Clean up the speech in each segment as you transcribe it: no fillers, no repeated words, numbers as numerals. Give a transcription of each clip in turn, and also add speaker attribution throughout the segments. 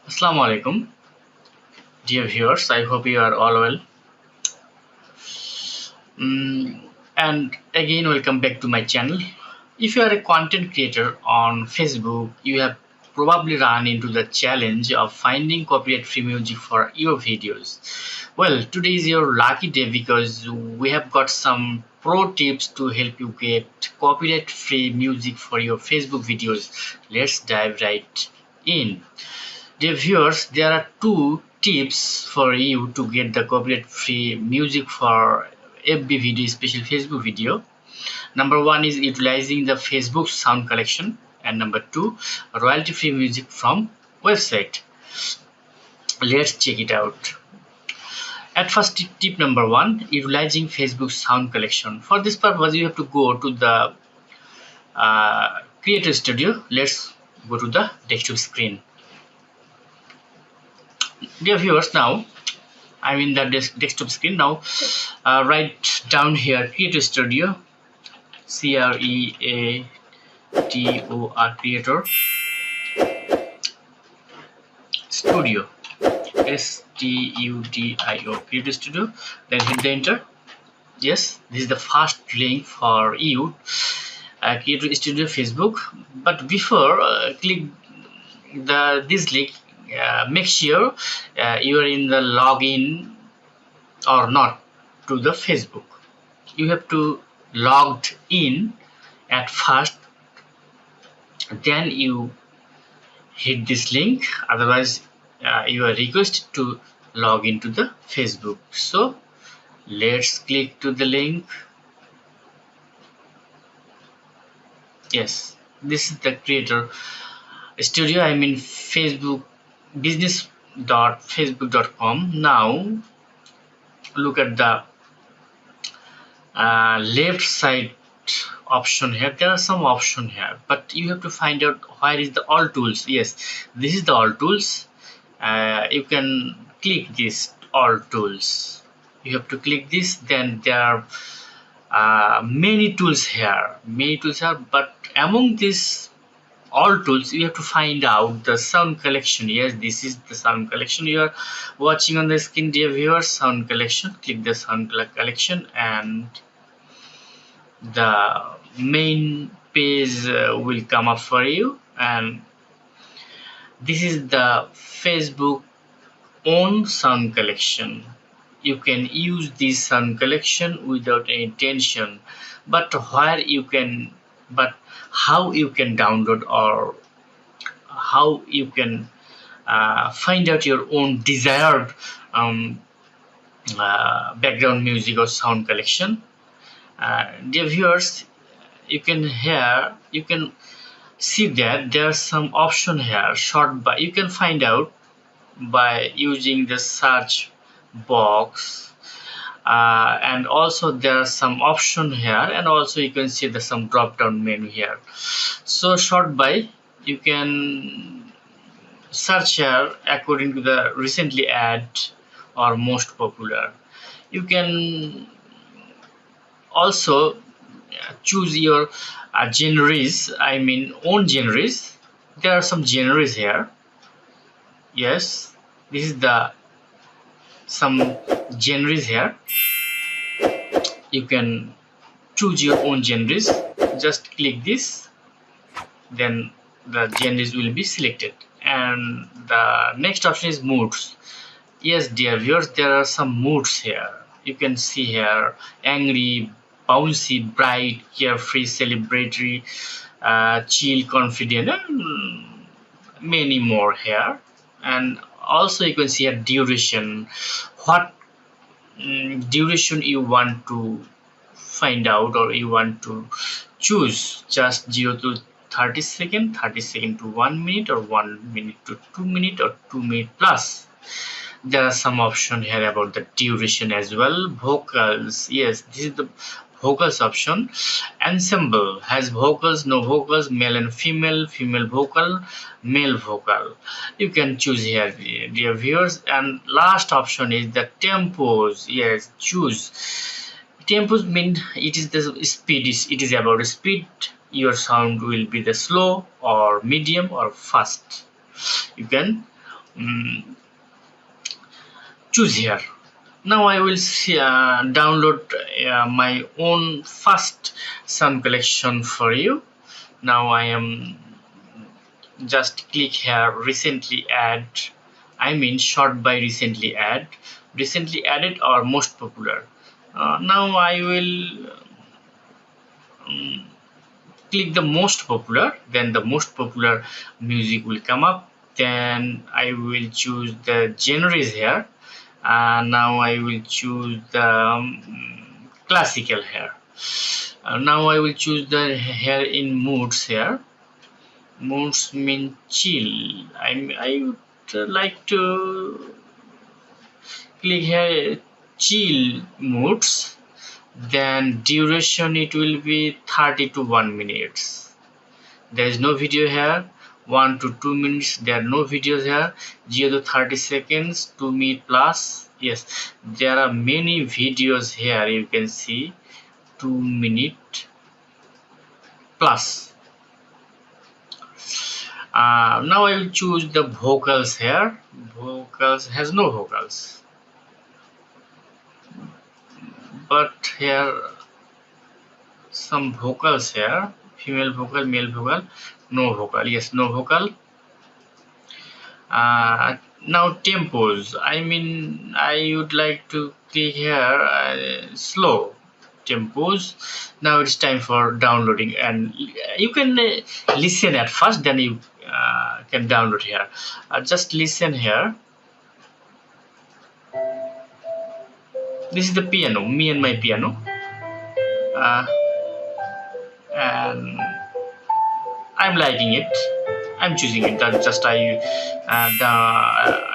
Speaker 1: Assalamu alaikum, dear viewers. I hope you are all well. And again, welcome back to my channel. If you are a content creator on Facebook, you have probably run into the challenge of finding copyright free music for your videos. Well, today is your lucky day because we have got some pro tips to help you get copyright free music for your Facebook videos. Let's dive right in. Dear viewers, there are two tips for you to get the copyright-free music for FB video, especially Facebook video. Number one is utilizing the Facebook sound collection, and number two, royalty-free music from website. Let's check it out. At first, tip number one, utilizing Facebook sound collection. For this purpose, you have to go to the Creator Studio. Let's go to the desktop screen. Dear viewers, now I'm in the desktop screen now. Right down here, Creator Studio, Creator Creator Studio, Studio Creator Studio. Then hit the enter. Yes, this is the first link for you, Creator Studio Facebook. But before click this link, make sure you are in the login or not to the Facebook. You have to logged in at first, then you hit this link. Otherwise, you are requested to log into the Facebook. So let's click to the link. Yes, this is the Creator Studio. I mean Facebook business.facebook.com. Now look at the left side option here. There are some option here, but you have to find out where is the all tools. Yes, this is the all tools. You can click this all tools. You have to click this. Then there are many tools here, but among these all tools, you have to find out the sound collection. Yes, this is the sound collection you are watching on the screen, dear viewers. Sound collection. Click the sound collection, and the main page will come up for you. And this is the Facebook own sound collection. You can use this sound collection without any tension, but how you can download, or how you can find out your own desired background music or sound collection. Dear viewers, you can see that there are some option here. You can find out by using the search box, and also there are some option here, and also you can see some drop down menu here. So short by, you can search here according to the recently add or most popular. You can also choose your genres, I mean own genres. There are some genres here. Yes, this is the some genres here. You can choose your own genres. Just click this, then the genres will be selected. And the next option is moods. Yes, dear viewers, there are some moods here. You can see here angry, bouncy, bright, carefree, celebratory, chill, confident, and many more here. And also you can see a duration, what duration you want to find out, or you want to choose. Just 0 to 30 second, 30 second to 1 minute, or 1 minute to 2 minute, or 2 minute plus. There are some option here about the duration as well. Vocals, yes, this is the vocals option. Ensemble has vocals, no vocals, male and female, female vocal, male vocal. You can choose here, dear viewers. And last option is the tempos. Yes, choose. Tempos mean it is the speed. It is about speed. Your sound will be the slow or medium or fast. You can mm, choose here. Now I will download my own first sound collection for you. Now I am just click here, recently add, I mean short by recently added or most popular. Now I will um, click the most popular, then the most popular music will come up. Then I will choose the genres here. Now I will choose the classical here. Now I will choose the here in moods here. Moods mean chill. I would like to click here chill moods. Then duration it will be 30 to 1 minutes. There is no video here. 1 to 2 minutes. There are no videos here. 0 to 30 seconds. 2 minutes plus. Yes, there are many videos here. You can see 2 minutes plus. Now I will choose the vocals here. Vocals has no vocals, but here some vocals here. Female vocal, male vocal, no vocal. Yes, no vocal. Now tempos. I mean, I would like to click here slow tempos. Now it's time for downloading, and you can listen at first, then you can download here. Just listen here. This is the piano, me and my piano, and I'm liking it. I'm choosing it. That just I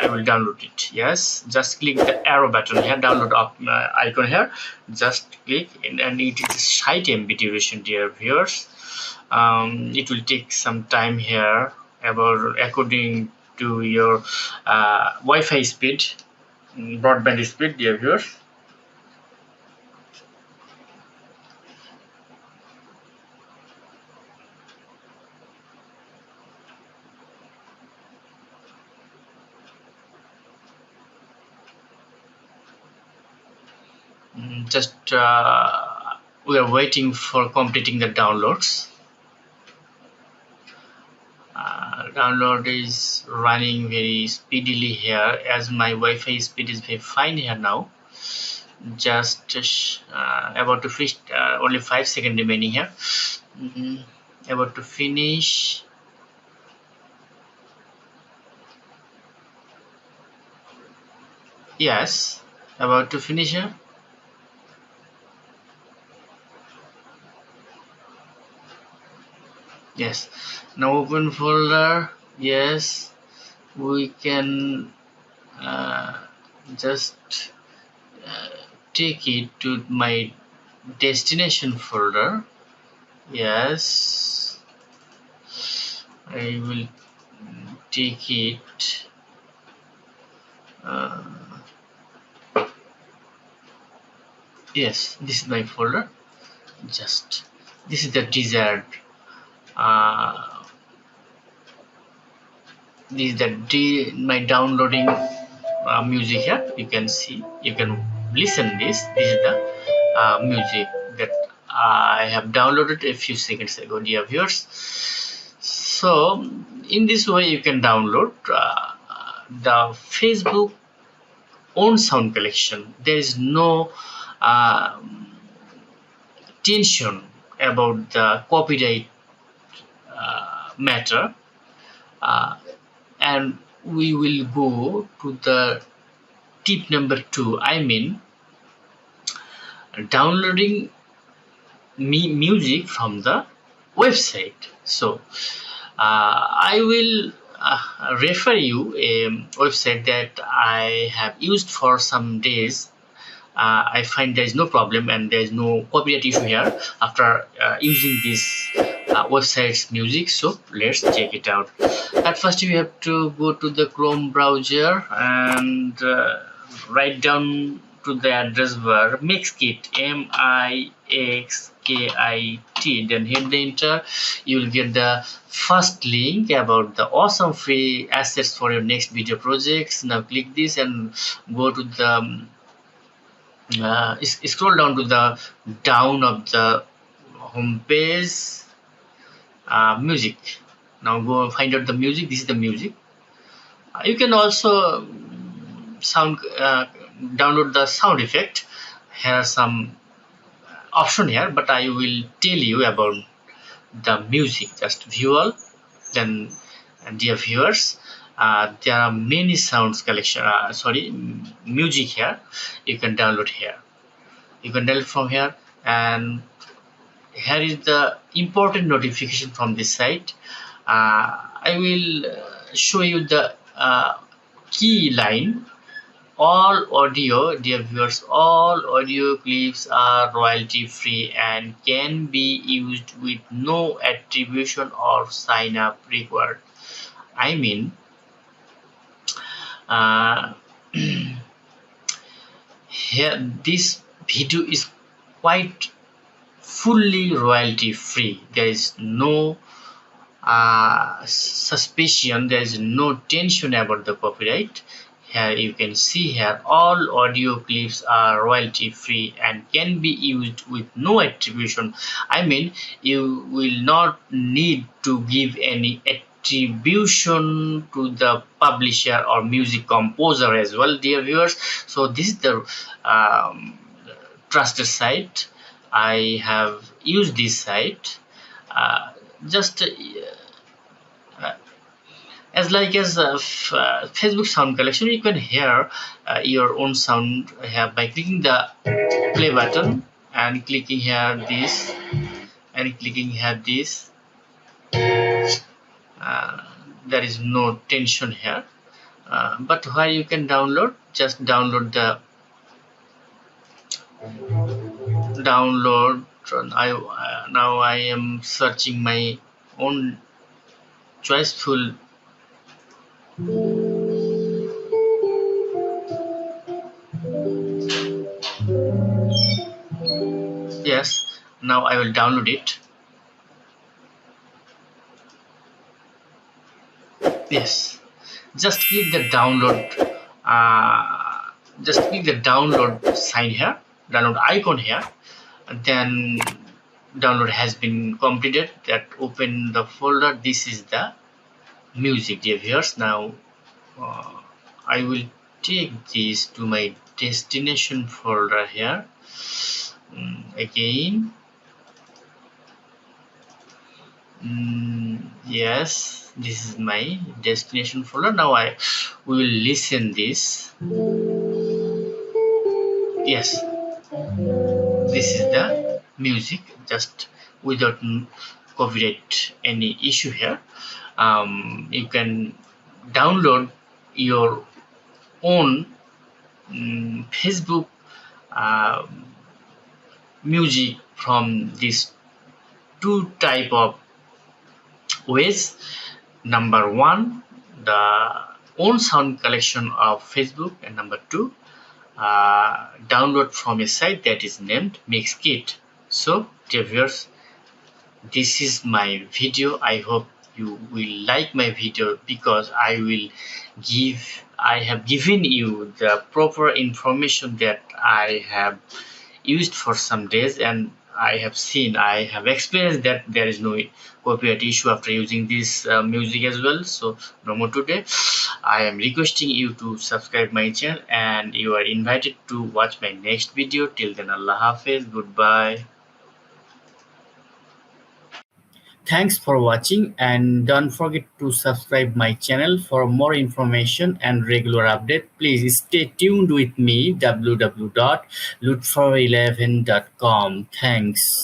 Speaker 1: will download it. Yes, just click the arrow button here, download icon here. Just click, and it is high MB duration, dear viewers. It will take some time here, about according to your Wi-Fi speed, broadband speed, dear viewers. Just we are waiting for completing the downloads. Download is running very speedily here, as my Wi-Fi speed is very fine here now. Just about to finish, only 5 seconds remaining here. About to finish. Yes, about to finish here. Yes, now open folder. Yes, we can just take it to my destination folder. Yes, I will take it yes, this is my folder. Just this is the desired this is my downloading music here. You can see, you can listen this is the music that I have downloaded a few seconds ago, dear viewers. So in this way you can download the Facebook own sound collection. There is no tension about the copyright matter, and we will go to the tip number 2. I mean downloading music from the website. So I will refer you a website that I have used for some days. I find there is no problem and there is no copyright issue here after using this website's music. So let's check it out. At first you have to go to the Chrome browser and write down to the address bar Mixkit, Mixkit, KIT, then hit the enter. You will get the first link about the awesome free assets for your next video projects. Now click this and go to the scroll down to the down of the home page. Music. Now go find out the music. This is the music. You can also sound download the sound effect. Here are some option here, but I will tell you about the music. Just view all. Then, dear viewers, there are many sounds collection. Music here. You can download here. You can download from here, and here is the important notification from this site. I will show you the key line. All audio, dear viewers, all audio clips are royalty free and can be used with no attribution or sign up required. I mean, here this video is quite fully royalty free. There is no suspicion, there is no tension about the copyright. Here you can see here all audio clips are royalty free and can be used with no attribution. I mean, you will not need to give any attribution to the publisher or music composer as well, dear viewers. So this is the trusted site. I have used this site. Just as Facebook sound collection, you can hear your own sound here by clicking the play button and clicking here this and clicking here this. There is no tension here, but where you can download, just download the download. Now I am searching my own choiceful yes. Now I will download it. Yes, just click the download. Just click the download sign here, download icon here, and then download has been completed. That open the folder. This is the music, dear viewers. Now I will take this to my destination folder here. Again, yes, this is my destination folder. Now I will listen this. Yes, this is the music, just without copyright any issue here. You can download your own Facebook music from these two type of ways. Number one, the own sound collection of Facebook, and number two, download from a site that is named Mixkit. So dear viewers, this is my video. I hope you will like my video because I have given you the proper information that I have used for some days, and I have experienced that there is no copyright issue after using this music as well. So no more today. I am requesting you to subscribe my channel, and you are invited to watch my next video. Till then, Allah Hafiz, goodbye. Thanks for watching, and don't forget to subscribe my channel for more information and regular update. Please stay tuned with me, www.lutfer11.com. Thanks.